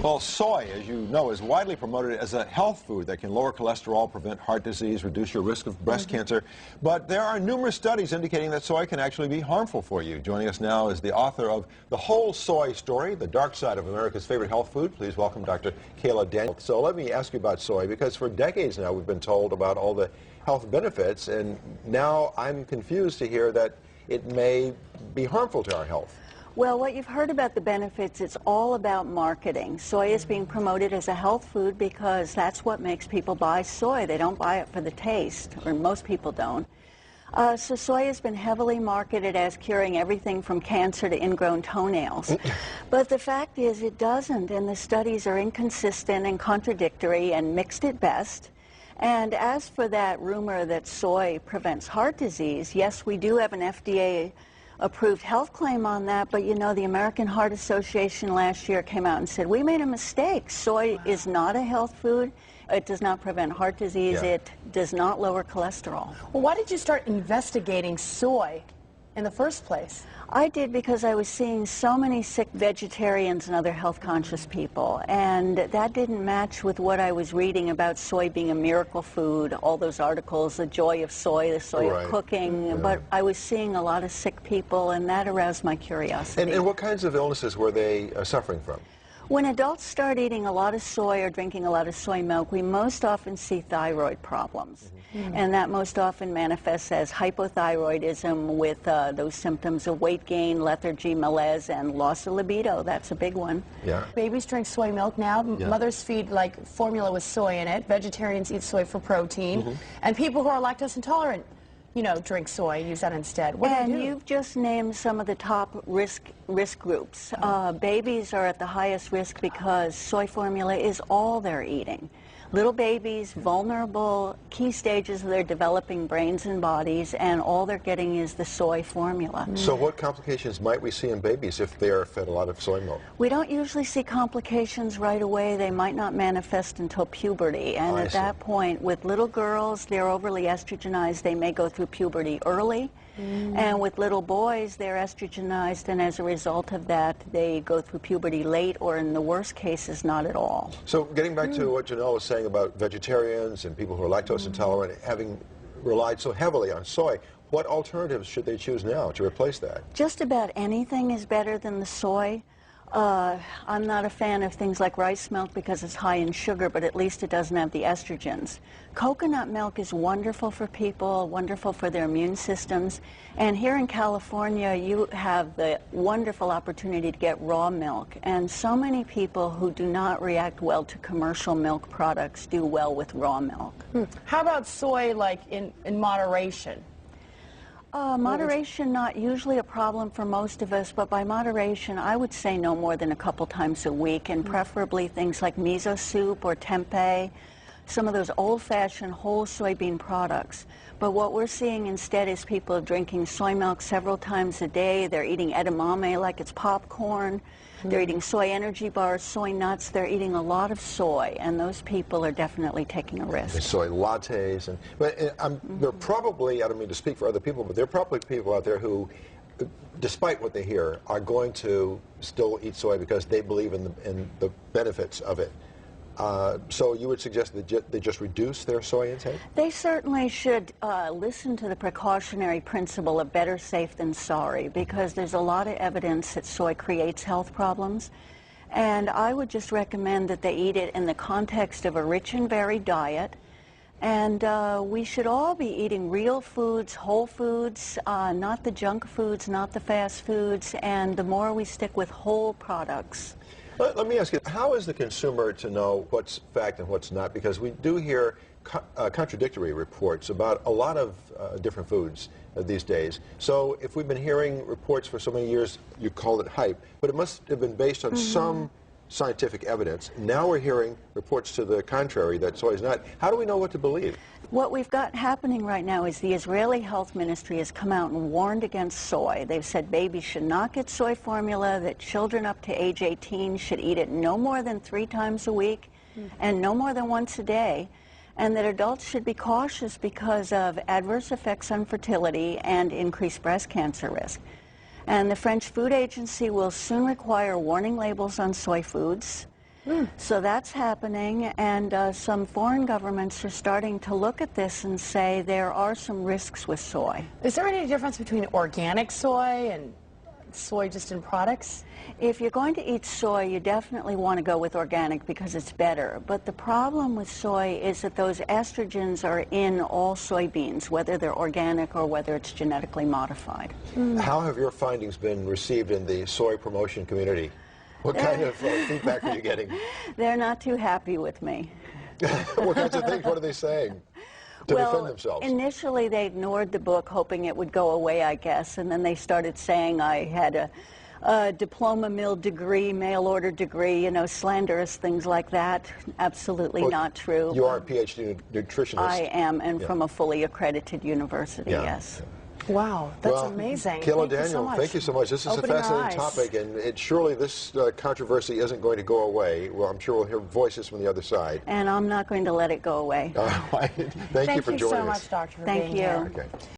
Well, soy, as you know, is widely promoted as a health food that can lower cholesterol, prevent heart disease, reduce your risk of breast cancer. But there are numerous studies indicating that soy can actually be harmful for you. Joining us now is the author of The Whole Soy Story, The Dark Side of America's Favorite Health Food. Please welcome Dr. Kayla Daniel. So let me ask you about soy, because for decades now we've been told about all the health benefits, and now I'm confused to hear that it may be harmful to our health. Well, what you've heard about the benefits, it's all about marketing. Soy is being promoted as a health food because that's what makes people buy soy. They don't buy it for the taste, or most people don't. So soy has been heavily marketed as curing everything from cancer to ingrown toenails. But the fact is it doesn't, and the studies are inconsistent and contradictory and mixed at best. And as for that rumor that soy prevents heart disease, yes, we do have an FDA approved health claim on that, but you know, the American Heart Association last year came out and said, we made a mistake. Soy is not a health food. It does not prevent heart disease. It does not lower cholesterol. Well, why did you start investigating soy in the first place? I did because I was seeing so many sick vegetarians and other health-conscious people, and that didn't match with what I was reading about soy being a miracle food, all those articles, the joy of soy, the soy of cooking, but I was seeing a lot of sick people, and that aroused my curiosity. And what kinds of illnesses were they suffering from? When adults start eating a lot of soy or drinking a lot of soy milk, we most often see thyroid problems. And that most often manifests as hypothyroidism with those symptoms of weight gain, lethargy, malaise, and loss of libido. That's a big one. Babies drink soy milk now. Mothers feed like formula with soy in it. Vegetarians eat soy for protein. And people who are lactose intolerant, you know, drink soy and use that instead. What do you do? You've just named some of the top risk groups. Babies are at the highest risk because soy formula is all they're eating. Little babies, vulnerable, key stages of their developing brains and bodies, and all they're getting is the soy formula. So what complications might we see in babies if they are fed a lot of soy milk? We don't usually see complications right away. They might not manifest until puberty. And at that point, with little girls, they're overly estrogenized. They may go through puberty early. And with little boys, they're estrogenized, and as a result of that, they go through puberty late, or in the worst cases, not at all. So getting back to what Janelle was saying about vegetarians and people who are lactose intolerant having relied so heavily on soy, what alternatives should they choose now to replace that? Just about anything is better than the soy. I'm not a fan of things like rice milk because it's high in sugar, but at least it doesn't have the estrogens. Coconut milk is wonderful for people, wonderful for their immune systems. And here in California, you have the wonderful opportunity to get raw milk. And so many people who do not react well to commercial milk products do well with raw milk. How about soy, like in moderation? Moderation, not usually a problem for most of us, but by moderation, I would say no more than a couple times a week, and preferably things like miso soup or tempeh, some of those old-fashioned whole soybean products. But what we're seeing instead is people drinking soy milk several times a day. They're eating edamame like it's popcorn. They're eating soy energy bars, soy nuts. They're eating a lot of soy, and those people are definitely taking a risk. And soy lattes. But there are probably, I don't mean to speak for other people, but there are probably people out there who, despite what they hear, are going to still eat soy because they believe in the benefits of it. So you would suggest that they just reduce their soy intake? They certainly should listen to the precautionary principle of better safe than sorry, because there's a lot of evidence that soy creates health problems. And I would just recommend that they eat it in the context of a rich and varied diet. And we should all be eating real foods, whole foods, not the junk foods, not the fast foods, and the more we stick with whole products. Let me ask you, how is the consumer to know what's fact and what's not? Because we do hear contradictory reports about a lot of different foods these days. So if we've been hearing reports for so many years, you called it hype, but it must have been based on some scientific evidence. Now we're hearing reports to the contrary that soy is not. How do we know what to believe? What we've got happening right now is the Israeli Health Ministry has come out and warned against soy. They've said babies should not get soy formula, that children up to age 18 should eat it no more than 3 times a week and no more than once a day, and that adults should be cautious because of adverse effects on fertility and increased breast cancer risk. And the French Food Agency will soon require warning labels on soy foods. So that's happening, and some foreign governments are starting to look at this and say there are some risks with soy. Is there any difference between organic soy and soy just in products? If you're going to eat soy, you definitely want to go with organic because it's better. But the problem with soy is that those estrogens are in all soybeans, whether they're organic or whether it's genetically modified. How have your findings been received in the soy promotion community? What kind of feedback are you getting? They're not too happy with me. What kinds of things? What are they saying to defend themselves? Initially they ignored the book, hoping it would go away, I guess, and then they started saying I had a diploma mill degree, mail order degree, you know, slanderous things like that. Absolutely not true. You are a PhD nutritionist. I am, and from a fully accredited university, yes. Wow, that's amazing. Kayla Thank you so Daniel, much. thank you so much. This is a fascinating topic, and surely this controversy isn't going to go away. Well, I'm sure we'll hear voices from the other side. And I'm not going to let it go away. All right. Thank you for joining us. Thank you so much, Doctor, for being here. Thank you. Okay.